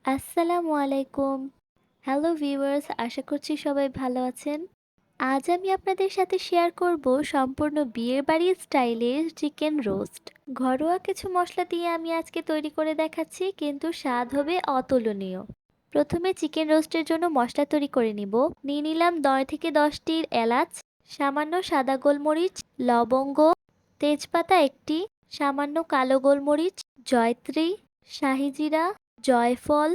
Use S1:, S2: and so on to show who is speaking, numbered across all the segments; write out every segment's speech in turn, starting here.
S1: আসসালামু আলাইকুম। Hello viewers, আশা করছি সবাই ভালো আছেন। আজ আমি আপনাদের সাথে শেয়ার করব সম্পূর্ণ বিয়ের বাড়ির স্টাইলে চিকেন রোস্ট। ঘরোয়া কিছু মশলা দিয়ে আমি আজকে তৈরি করে দেখাচ্ছি, কিন্তু স্বাদ হবে অতুলনীয়। প্রথমে চিকেন রোস্টের জন্য মশলা তৈরি করে নিব। নিয়ে নিলাম 9 থেকে 10টি এলাচ, সামান্য সাদা গোলমরিচ, লবঙ্গ, তেজপাতা একটি, সামান্য কালো গোলমরিচ, জয়ত্রী, শাহি জিরা, জয়ফল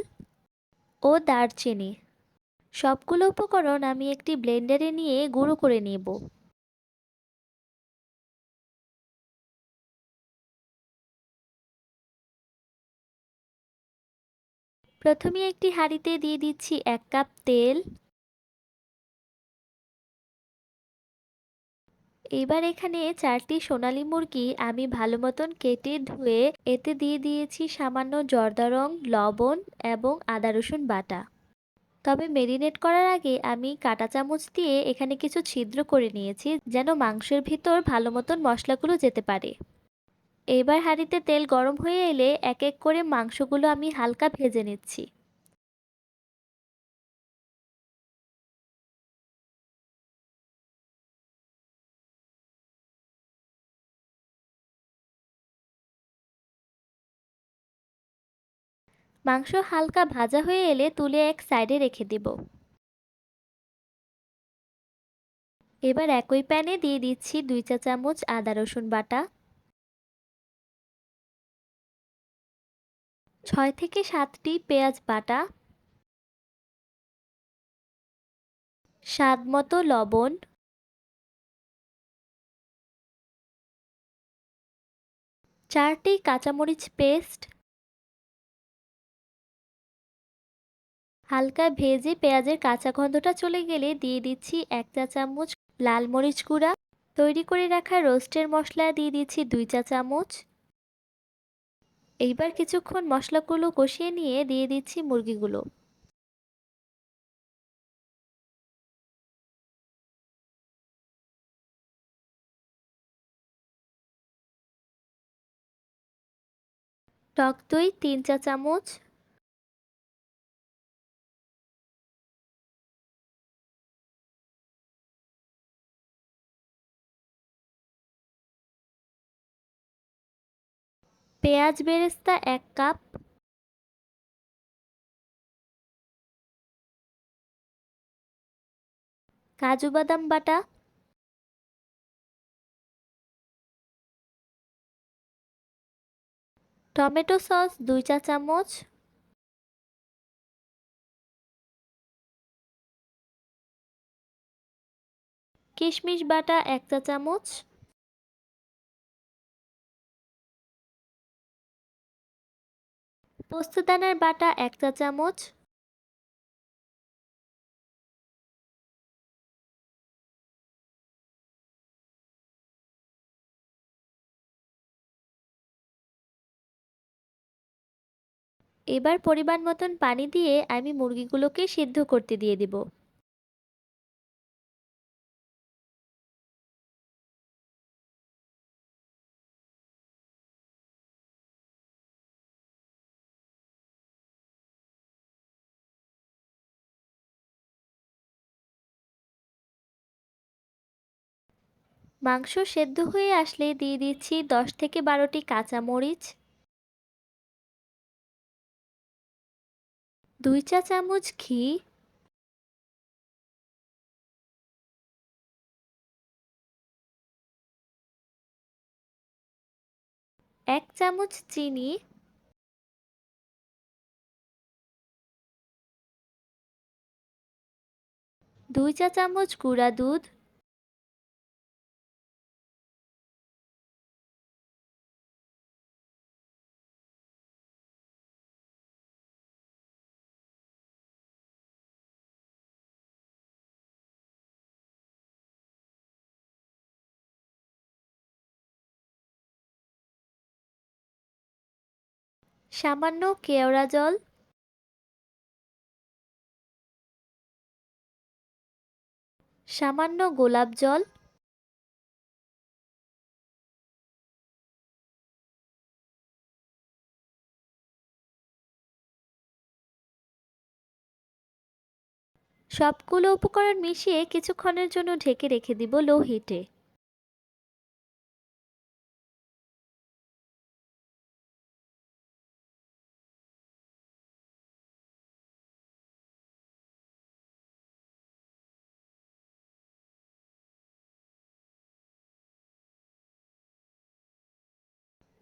S1: ও দারচিনি। সবগুলো উপকরণ আমি একটি ব্লেন্ডারে নিয়ে গুঁড়ো করে নেব। প্রথমে একটি হাঁড়িতে দিয়ে দিচ্ছি 1 কাপ তেল। এবার এখানে 4টি সোনালী মুরগি আমি ভালো মতন কেটে ধুয়ে এতে দিয়ে দিয়েছি সামান্য জর্দা রং, লবণ এবং আদা রসুন বাটা। তবে মেরিনেট করার আগে আমি কাঁটা চামচ দিয়ে এখানে কিছু ছিদ্র করে নিয়েছি, যেন মাংসের ভিতর ভালো মতন মশলাগুলো যেতে পারে। এবার হাঁড়িতে তেল গরম হয়ে এলে এক এক করে মাংসগুলো আমি হালকা ভেজে নিচ্ছি। মাংস হালকা ভাজা হয়ে এলে তুলে এক সাইডে রেখে দেব। এবার একই প্যানে দিয়ে দিচ্ছি 2 চা চামচ আদা রসুন বাটা, 6 থেকে 7টি পেঁয়াজ বাটা, স্বাদ মতো লবণ, 4টি কাঁচামরিচ পেস্ট। হালকা ভেজে পেঁয়াজের কাঁচা গন্ধটা চলে গেলে দিয়ে দিচ্ছি 1 চা চামচ লাল মরিচ গুঁড়া। তৈরি করে রাখা রোস্টের মশলা দিয়ে দিচ্ছি 2 চা চামচ। এইবার কিছুক্ষণ মশলাগুলো কষিয়ে নিয়ে দিয়ে দিচ্ছি মুরগিগুলো। টক দই 3 চা চামচ, পেঁয়াজ বেরেস্তা 1 কাপ, কাজু বাদাম বাটা, টমেটো সস 2 চা চামচ, কিশমিশ বাটা 1 চা চামচ, পোস্তদানার বাটা 1 চা চামচ, এবার পরিমাণ মতন পানি দিয়ে আমি মুরগিগুলোকে সিদ্ধ করতে দিয়ে দিব। মাংস সেদ্ধ হয়ে আসলে দিয়ে দিচ্ছি 10 থেকে 12টি কাঁচা মরিচ, 2 চা চামচ ঘি, 1 চামচ চিনি, 2 চা চামচ গুঁড়া দুধ, সামান্য কেওড়া জল, সামান্য গোলাপ জল, সবগুলো উপকরণ মিশিয়ে কিছুক্ষণের জন্য ঢেকে রেখে দিব লো হিটে।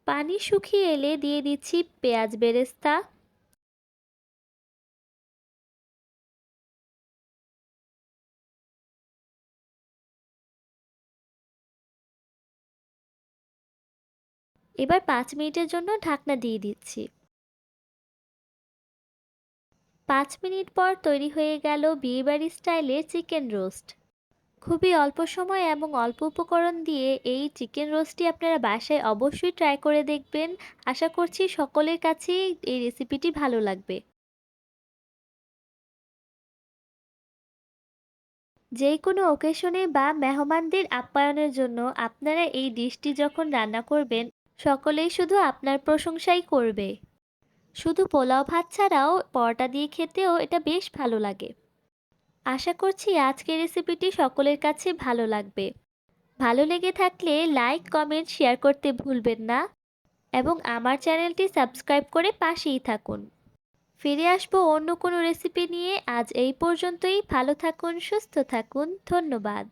S1: পানি শুকিয়ে এলে দিয়ে দিচ্ছি পেঁয়াজ বেরেস্তা, এবার 5 মিনিটের জন্য ঢাকনা দিয়ে দিচ্ছি। 5 মিনিট পর তৈরি হয়ে গেল বিয়েবাড়ি স্টাইলের চিকেন রোস্ট। খুবই অল্প সময় এবং অল্প উপকরণ দিয়ে এই চিকেন রোস্টটি আপনারা বাসায় অবশ্যই ট্রাই করে দেখবেন। আশা করছি সকলের কাছেই এই রেসিপিটি ভালো লাগবে। যে কোনো ওকেশনে বা মেহমানদের আপ্যায়নের জন্য আপনারা এই ডিশটি যখন রান্না করবেন, সকলেই শুধু আপনার প্রশংসাই করবে। শুধু পোলাও ভাত ছাড়াও পরোটা দিয়ে খেতেও এটা বেশ ভালো লাগে। আশা করছি আজকের রেসিপিটি সকলের কাছে ভালো লাগবে। ভালো লেগে থাকলে লাইক, কমেন্ট, শেয়ার করতে ভুলবেন না এবং আমার চ্যানেলটি সাবস্ক্রাইব করে পাশেই থাকুন। ফিরে আসবো অন্য কোনো রেসিপি নিয়ে। আজ এই পর্যন্তই। ভালো থাকুন, সুস্থ থাকুন। ধন্যবাদ।